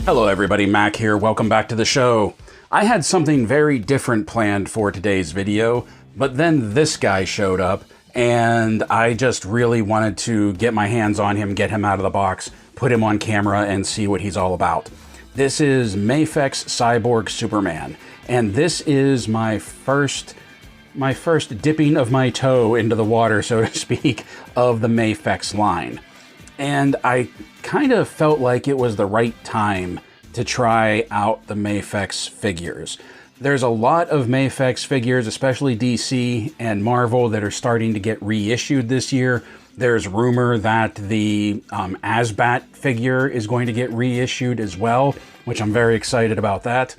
Hello everybody, Mac here. Welcome back to the show. I had something very different planned for today's video, but then this guy showed up and I just really wanted to get my hands on him, get him out of the box, put him on camera and see what he's all about. This is Mafex Cyborg Superman, and this is my first dipping of my toe into the water, so to speak, of the Mafex line. And I kind of felt like it was the right time to try out the Mafex figures. There's a lot of Mafex figures, especially DC and Marvel, that are starting to get reissued this year. There's rumor that the Asbat figure is going to get reissued as well, which I'm very excited about that.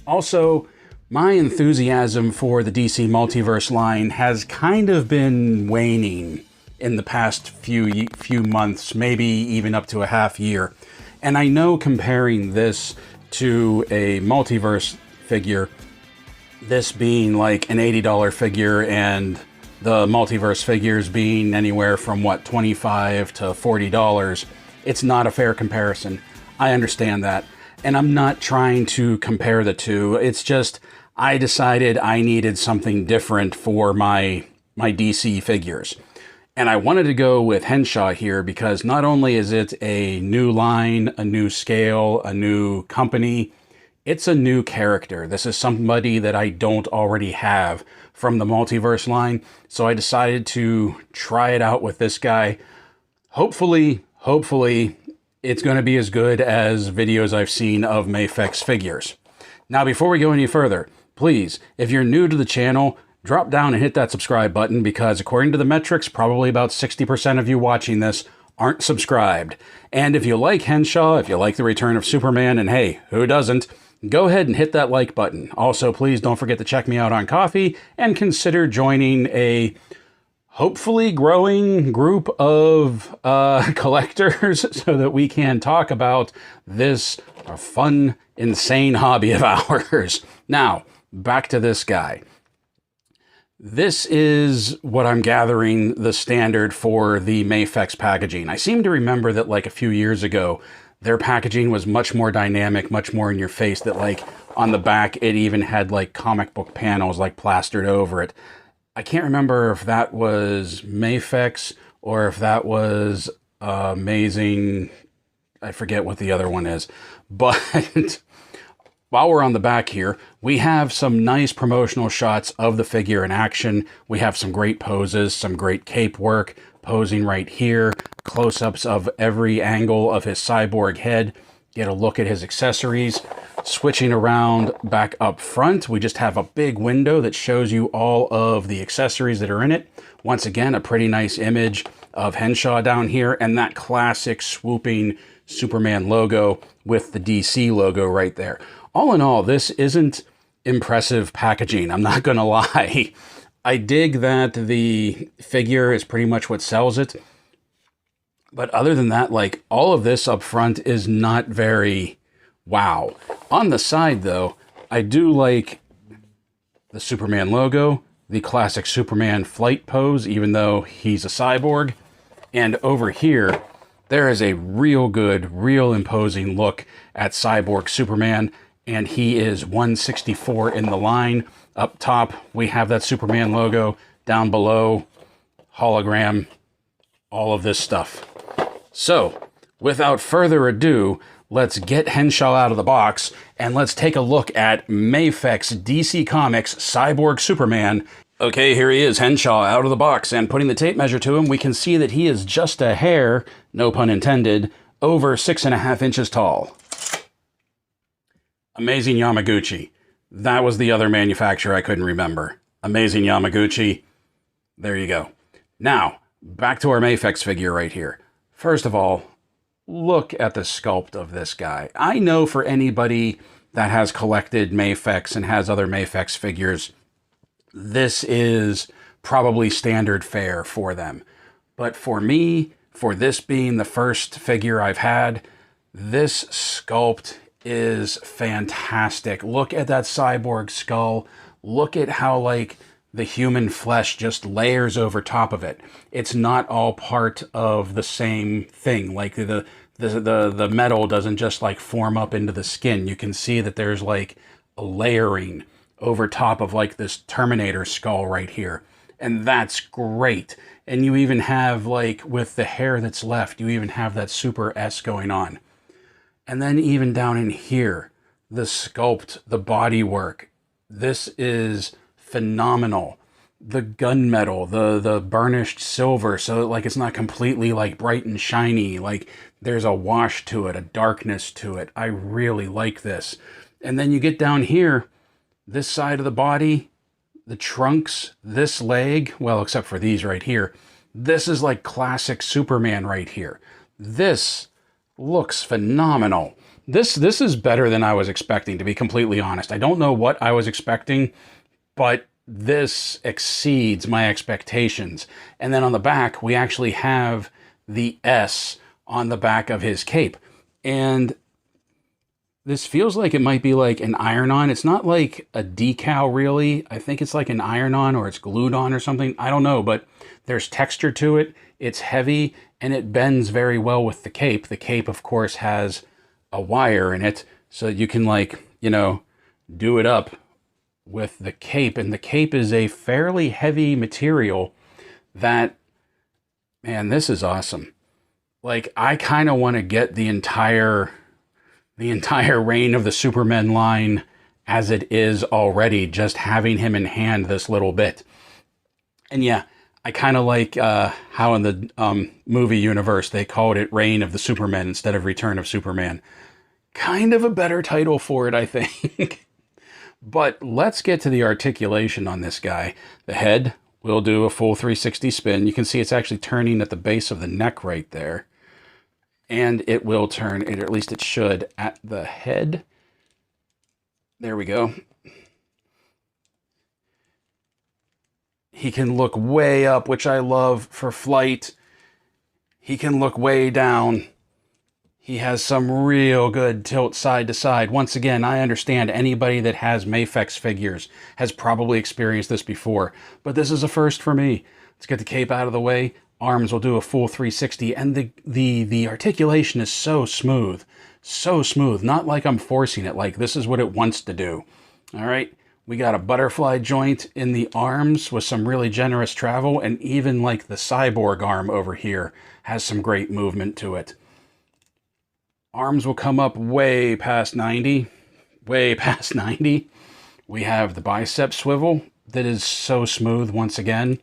Also, my enthusiasm for the DC Multiverse line has kind of been waning in the past few months, maybe even up to a half year. And I know comparing this to a Multiverse figure, this being like an $80 figure and the Multiverse figures being anywhere from what, $25 to $40, it's not a fair comparison. I understand that. And I'm not trying to compare the two. It's just, I decided I needed something different for my DC figures. And I wanted to go with Henshaw here because not only is it a new line, a new scale, a new company, it's a new character. This is somebody that I don't already have from the Multiverse line. So I decided to try it out with this guy. Hopefully, it's going to be as good as videos I've seen of Mafex figures. Now, before we go any further, please, if you're new to the channel, drop down and hit that subscribe button because according to the metrics, probably about 60% of you watching this aren't subscribed. And if you like Henshaw, if you like the return of Superman, and hey, who doesn't, go ahead and hit that like button. Also, please don't forget to check me out on Ko-fi and consider joining a hopefully growing group of collectors so that we can talk about this fun, insane hobby of ours. Now, back to this guy. This is what I'm gathering the standard for the Mafex packaging. I seem to remember that like a few years ago, their packaging was much more dynamic, much more in your face, that like on the back, it even had like comic book panels like plastered over it. I can't remember if that was Mafex or if that was Amazing. I forget what the other one is, but while we're on the back here, we have some nice promotional shots of the figure in action. We have some great poses, some great cape work, posing right here, close-ups of every angle of his cyborg head. Get a look at his accessories. Switching around back up front, we just have a big window that shows you all of the accessories that are in it. Once again, a pretty nice image of Henshaw down here and that classic swooping Superman logo with the DC logo right there. All in all, this isn't impressive packaging, I'm not gonna lie. I dig that the figure is pretty much what sells it. But other than that, like, all of this up front is not very wow. On the side, though, I do like the Superman logo, the classic Superman flight pose, even though he's a cyborg. And over here, there is a real good, real imposing look at Cyborg Superman. And he is 164 in the line. Up top, we have that Superman logo. Down below, hologram, all of this stuff. So, without further ado, let's get Henshaw out of the box, and let's take a look at Mafex DC Comics Cyborg Superman. Okay, here he is, Henshaw, out of the box, and putting the tape measure to him, we can see that he is just a hair, no pun intended, over 6.5 inches tall. Amazing Yamaguchi. That was the other manufacturer I couldn't remember. Amazing Yamaguchi. There you go. Now, back to our Mafex figure right here. First of all, look at the sculpt of this guy. I know for anybody that has collected Mafex and has other Mafex figures, this is probably standard fare for them. But for me, for this being the first figure I've had, this sculpt is fantastic. Look at that cyborg skull. Look at how like the human flesh just layers over top of it. It's not all part of the same thing. Like the the metal doesn't just like form up into the skin. You can see that there's like a layering over top of like this Terminator skull right here. And that's great. And you even have like with the hair that's left, you even have that Super S going on. And then even down in here, the sculpt, the body work, this is phenomenal. The gunmetal, the burnished silver, so like it's not completely like bright and shiny, like there's a wash to it, a darkness to it. I really like this. And then you get down here, this side of the body, the trunks, this leg, well, except for these right here, this is like classic Superman right here. This looks phenomenal. This is better than I was expecting, to be completely honest. I don't know what I was expecting, but this exceeds my expectations. And then on the back, we actually have the S on the back of his cape. And this feels like it might be like an iron-on. It's not like a decal, really. I think it's like an iron-on or it's glued on or something. I don't know, but there's texture to it. It's heavy, and it bends very well with the cape. The cape, of course, has a wire in it, so you can, like, you know, do it up with the cape. And the cape is a fairly heavy material that, man, this is awesome. Like, I kind of want to get the entire reign of the Superman line as it is already, just having him in hand this little bit. And yeah, I kind of like how in the movie universe they called it Reign of the Superman instead of Return of Superman. Kind of a better title for it, I think. But let's get to the articulation on this guy. The head will do a full 360 spin. You can see it's actually turning at the base of the neck right there. And it will turn, or at least it should, at the head. There we go. He can look way up, which I love for flight. He can look way down. He has some real good tilt side to side. Once again, I understand anybody that has Mafex figures has probably experienced this before, but this is a first for me. Let's get the cape out of the way. Arms will do a full 360, and the articulation is so smooth. So smooth. Not like I'm forcing it, like this is what it wants to do. All right. We got a butterfly joint in the arms with some really generous travel, and even like the cyborg arm over here has some great movement to it. Arms will come up way past 90. Way past 90. We have the bicep swivel that is so smooth once again.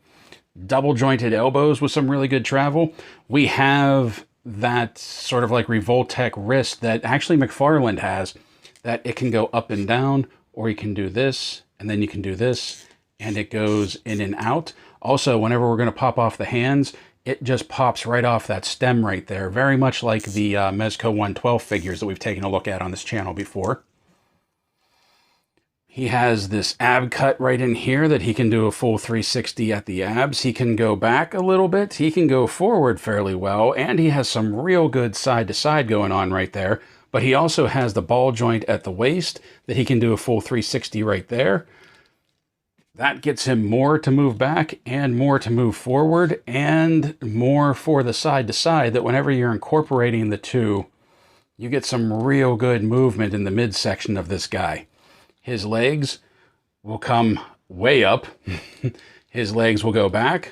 Double jointed elbows with some really good travel. We have that sort of like Revoltech wrist that actually McFarlane has, that it can go up and down, or you can do this, and then you can do this, and it goes in and out. Also, whenever we're going to pop off the hands, it just pops right off that stem right there. Very much like the Mezco 112 figures that we've taken a look at on this channel before. He has this ab cut right in here that he can do a full 360 at the abs. He can go back a little bit. He can go forward fairly well. And he has some real good side to side going on right there. But he also has the ball joint at the waist that he can do a full 360 right there. That gets him more to move back and more to move forward and more for the side to side, that whenever you're incorporating the two, you get some real good movement in the midsection of this guy. His legs will come way up. His legs will go back.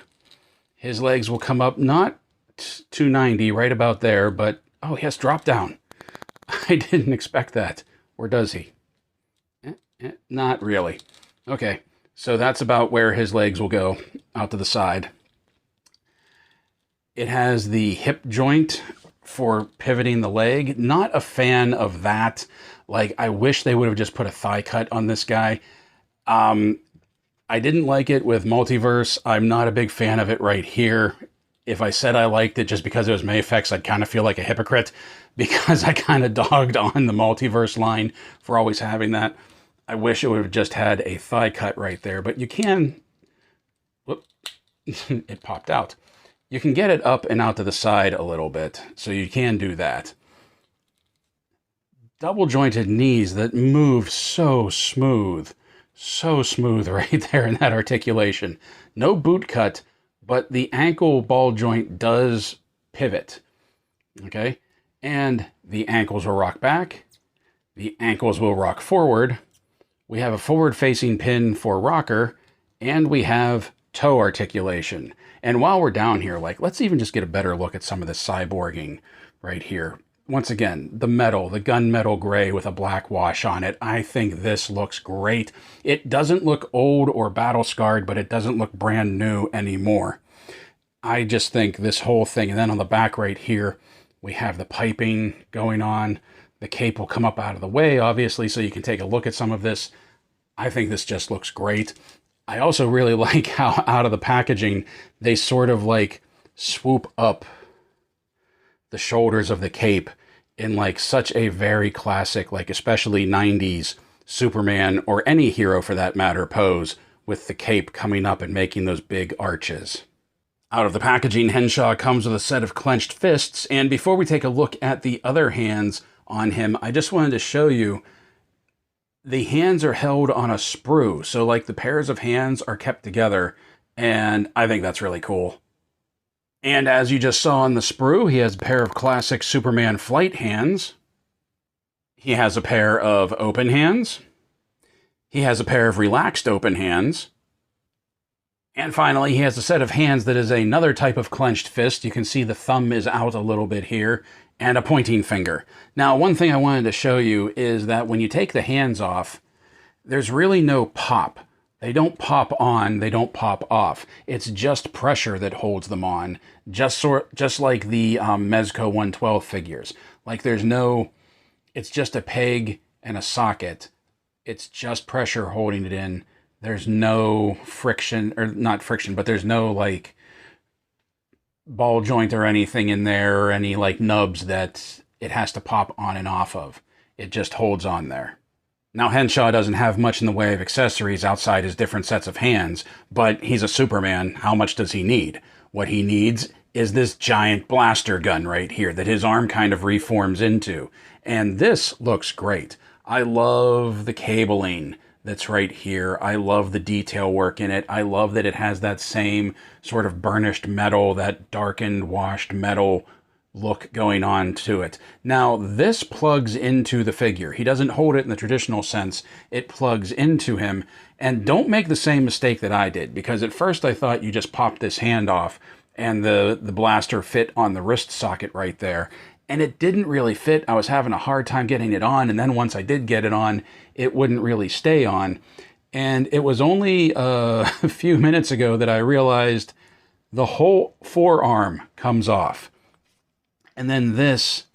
His legs will come up, not 290, right about there, but, oh, he has drop down. I didn't expect that. Or does he? Not really. Okay, so that's about where his legs will go, out to the side. It has the hip joint for pivoting the leg. Not a fan of that. Like, I wish they would have just put a thigh cut on this guy. I didn't like it with Multiverse. I'm not a big fan of it right here. If I said I liked it just because it was Mafex, I'd kind of feel like a hypocrite, because I kind of dogged on the Multiverse line for always having that. I wish it would have just had a thigh cut right there, but you can... Whoop, it popped out. You can get it up and out to the side a little bit, so you can do that. Double jointed knees that move so smooth right there in that articulation. No boot cut, but the ankle ball joint does pivot. Okay. And the ankles will rock back. The ankles will rock forward. We have a forward-facing pin for rocker, and we have toe articulation. And while we're down here, like, let's even just get a better look at some of the cyborging right here. Once again, the metal, the gunmetal gray with a black wash on it. I think this looks great. It doesn't look old or battle scarred, but it doesn't look brand new anymore. I just think this whole thing, and then on the back right here, we have the piping going on. The cape will come up out of the way, obviously, so you can take a look at some of this. I think this just looks great. I also really like how out of the packaging, they sort of like swoop up the shoulders of the cape in like such a very classic, like especially 90s Superman, or any hero for that matter, pose, with the cape coming up and making those big arches. Out of the packaging, Henshaw comes with a set of clenched fists, and before we take a look at the other hands on him, I just wanted to show you the hands are held on a sprue, so like the pairs of hands are kept together, and I think that's really cool. And as you just saw on the sprue, he has a pair of classic Superman flight hands. He has a pair of open hands. He has a pair of relaxed open hands. And finally, he has a set of hands that is another type of clenched fist. You can see the thumb is out a little bit here, and a pointing finger. Now, one thing I wanted to show you is that when you take the hands off, there's really no pop. They don't pop on, they don't pop off. It's just pressure that holds them on, just like the Mezco 112 figures. Like there's no, it's just a peg and a socket. It's just pressure holding it in. There's no friction, or not friction, but there's no like ball joint or anything in there, or any like nubs that it has to pop on and off of. It just holds on there. Now, Henshaw doesn't have much in the way of accessories outside his different sets of hands, but he's a Superman. How much does he need? What he needs is this giant blaster gun right here that his arm kind of reforms into. And this looks great. I love the cabling that's right here. I love the detail work in it. I love that it has that same sort of burnished metal, that darkened, washed metal look going on to it. Now, this plugs into the figure. He doesn't hold it in the traditional sense. It plugs into him. And don't make the same mistake that I did, because at first I thought you just popped this hand off and the blaster fit on the wrist socket right there. And it didn't really fit. I was having a hard time getting it on, and then once I did get it on, it wouldn't really stay on. And it was only a few minutes ago that I realized the whole forearm comes off. And then this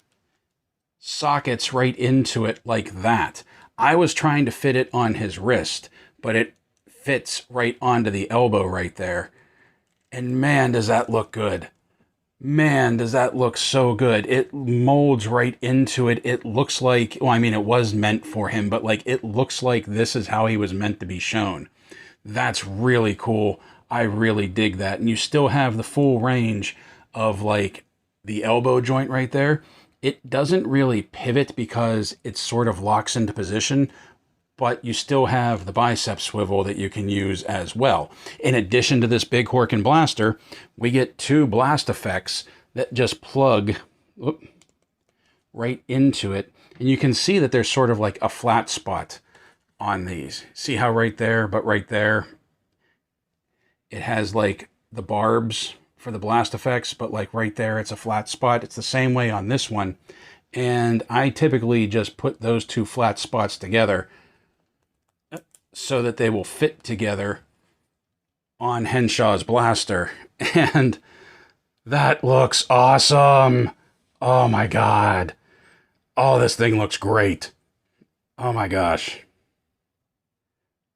sockets right into it like that. I was trying to fit it on his wrist, but it fits right onto the elbow right there. And man, does that look good. Man, does that look so good. It molds right into it. It looks like, well, I mean, it was meant for him, but like, it looks like this is how he was meant to be shown. That's really cool. I really dig that. And you still have the full range of like the elbow joint right there. It doesn't really pivot because it sort of locks into position, but you still have the bicep swivel that you can use as well. In addition to this big Horkin blaster, we get two blast effects that just plug right into it. And you can see that there's sort of like a flat spot on these. See how right there, but right there, it has like the barbs for the blast effects, but like right there, it's a flat spot. It's the same way on this one. And I typically just put those two flat spots together so that they will fit together on Henshaw's blaster. And that looks awesome. Oh my God. Oh, this thing looks great. Oh my gosh.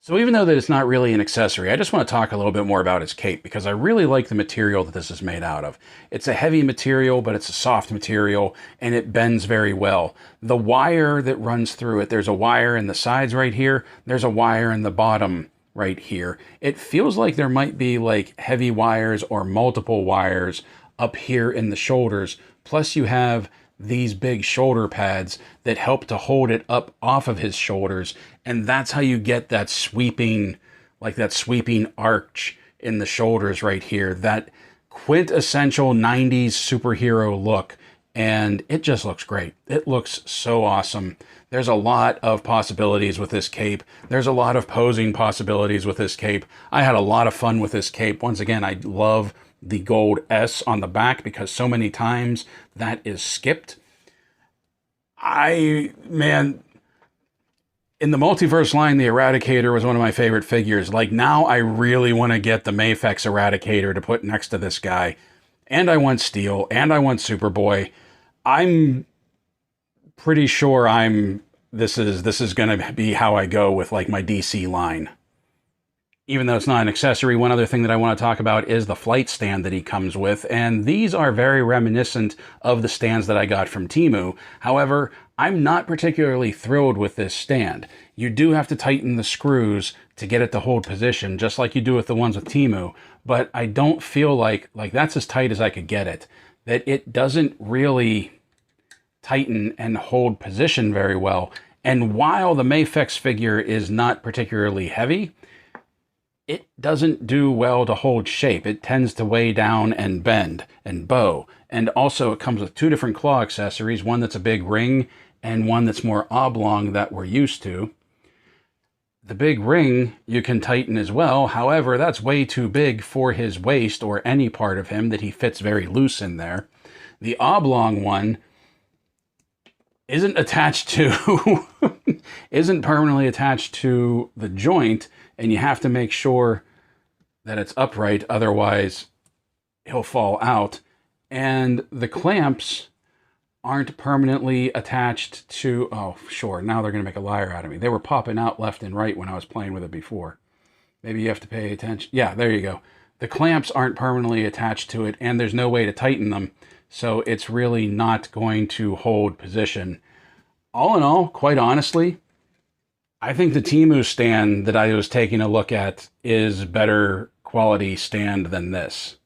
So even though that it's not really an accessory, I just want to talk a little bit more about his cape, because I really like the material that this is made out of. It's a heavy material, but it's a soft material, and it bends very well. The wire that runs through it, there's a wire in the sides right here, there's a wire in the bottom right here. It feels like there might be like heavy wires or multiple wires up here in the shoulders, plus you have these big shoulder pads that help to hold it up off of his shoulders. And that's how you get that sweeping, like that sweeping arch in the shoulders right here. That quintessential 90s superhero look and it just looks great. It looks so awesome. There's a lot of possibilities with this cape. There's a lot of posing possibilities with this cape. I had a lot of fun with this cape. Once again, I love the gold S on the back because so many times that is skipped. Man, in the Multiverse line, the Eradicator was one of my favorite figures. Like, now I really want to get the Mafex Eradicator to put next to this guy. And I want Steel, and I want Superboy. I'm pretty sure this is going to be how I go with, like, my DC line. Even though it's not an accessory, one other thing that I want to talk about is the flight stand that he comes with, and these are very reminiscent of the stands that I got from Temu. However, I'm not particularly thrilled with this stand. You do have to tighten the screws to get it to hold position, just like you do with the ones with Temu, but I don't feel like that's as tight as I could get it. That it doesn't really tighten and hold position very well, and while the Mafex figure is not particularly heavy, it doesn't do well to hold shape. It tends to weigh down and bend and bow. And also it comes with two different claw accessories, one that's a big ring and one that's more oblong that we're used to. The big ring you can tighten as well. However, that's way too big for his waist or any part of him that he fits very loose in there. The oblong one isn't attached to, isn't permanently attached to the joint, and you have to make sure that it's upright, otherwise he'll fall out. And the clamps aren't permanently attached to, oh, sure, now they're going to make a liar out of me. They were popping out left and right when I was playing with it before. Maybe you have to pay attention. Yeah, there you go. The clamps aren't permanently attached to it, and there's no way to tighten them, so it's really not going to hold position. All in all, quite honestly, I think the Temu stand that I was taking a look at is better quality stand than this.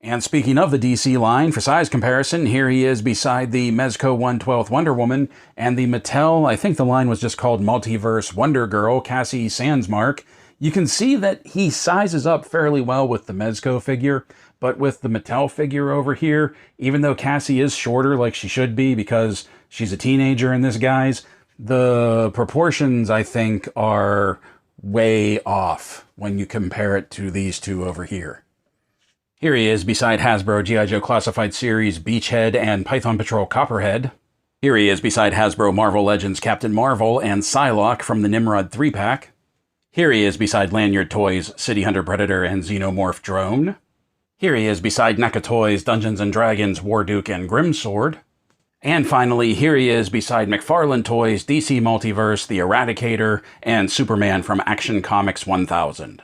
And speaking of the DC line, for size comparison, here he is beside the Mezco 1/12 Wonder Woman and the Mattel, I think the line was just called Multiverse Wonder Girl, Cassie Sandsmark. You can see that he sizes up fairly well with the Mezco figure, but with the Mattel figure over here, even though Cassie is shorter like she should be because she's a teenager in this guise, the proportions, I think, are way off when you compare it to these two over here. Here he is beside Hasbro G.I. Joe Classified Series Beachhead and Python Patrol Copperhead. Here he is beside Hasbro Marvel Legends Captain Marvel and Psylocke from the Nimrod 3-pack. Here he is beside Lanyard Toys City Hunter Predator and Xenomorph Drone. Here he is beside NECA Toys Dungeons & Dragons Warduke and Grimsword. And finally, here he is beside McFarlane Toys, DC Multiverse, The Eradicator, and Superman from Action Comics 1000.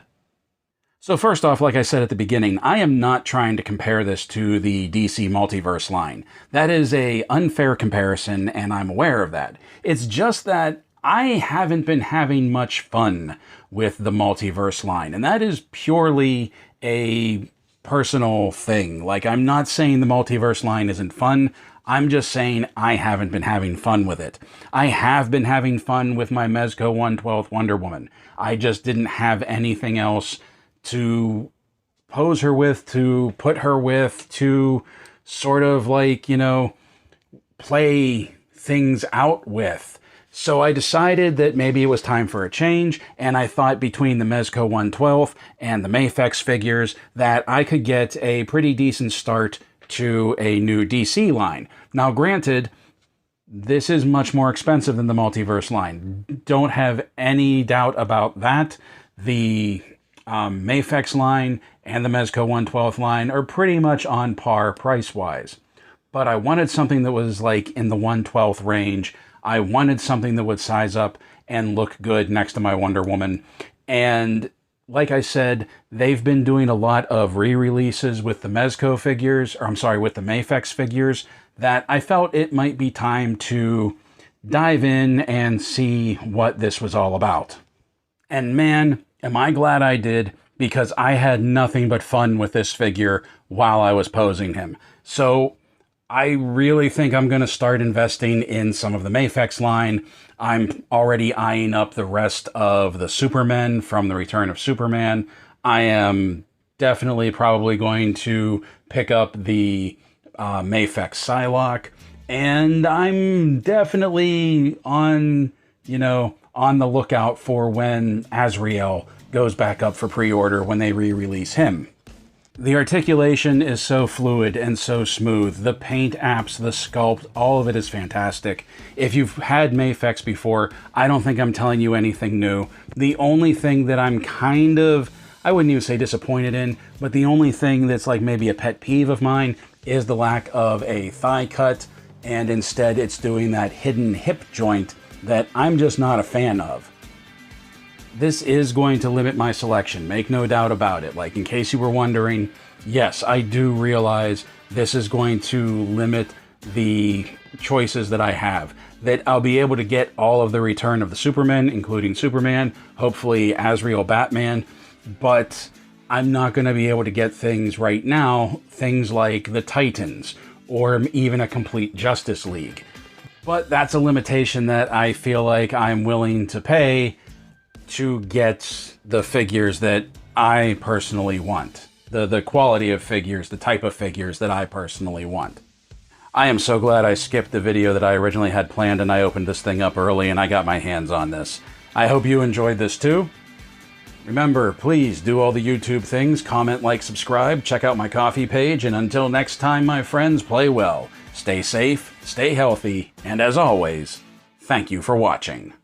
So first off, like I said at the beginning, I am not trying to compare this to the DC Multiverse line. That is an unfair comparison, and I'm aware of that. It's just that I haven't been having much fun with the Multiverse line, and that is purely a personal thing. Like, I'm not saying the Multiverse line isn't fun. I'm just saying I haven't been having fun with it. I have been having fun with my Mezco 1/12 Wonder Woman. I just didn't have anything else to pose her with, to put her with, to sort of like, you know, play things out with. So I decided that maybe it was time for a change, and I thought between the Mezco 1/12 and the Mafex figures that I could get a pretty decent start to a new DC line. Now, granted, this is much more expensive than the Multiverse line. Don't have any doubt about that. The Mafex line and the Mezco 1/12 line are pretty much on par price-wise. But I wanted something that was like in the 1/12 range. I wanted something that would size up and look good next to my Wonder Woman. And like I said, they've been doing a lot of re-releases with the Mezco figures, or I'm sorry, with the Mafex figures, that I felt it might be time to dive in and see what this was all about. And man, am I glad I did, because I had nothing but fun with this figure while I was posing him. So I really think I'm going to start investing in some of the Mafex line. I'm already eyeing up the rest of the Supermen from The Return of Superman. I am definitely probably going to pick up the Mafex Psylocke, and I'm definitely on, on the lookout for when Azrael goes back up for pre-order when they re-release him. The articulation is so fluid and so smooth. The paint apps, the sculpt, all of it is fantastic. If you've had Mafex before, I don't think I'm telling you anything new. The only thing that I'm kind of, I wouldn't even say disappointed in, but the only thing that's like maybe a pet peeve of mine is the lack of a thigh cut, and instead it's doing that hidden hip joint that I'm just not a fan of. This is going to limit my selection, make no doubt about it. Like, in case you were wondering, yes, I do realize this is going to limit the choices that I have. That I'll be able to get all of the Return of the Supermen, including Superman, hopefully Azrael Batman, but I'm not going to be able to get things right now, things like the Titans, or even a complete Justice League. But that's a limitation that I feel like I'm willing to pay to get the figures that I personally want. The quality of figures, the type of figures that I personally want. I am so glad I skipped the video that I originally had planned and I opened this thing up early and I got my hands on this. I hope you enjoyed this too. Remember, please do all the YouTube things, comment, like, subscribe, check out my Ko-fi page, and until next time, my friends, play well, stay safe, stay healthy, and as always, thank you for watching.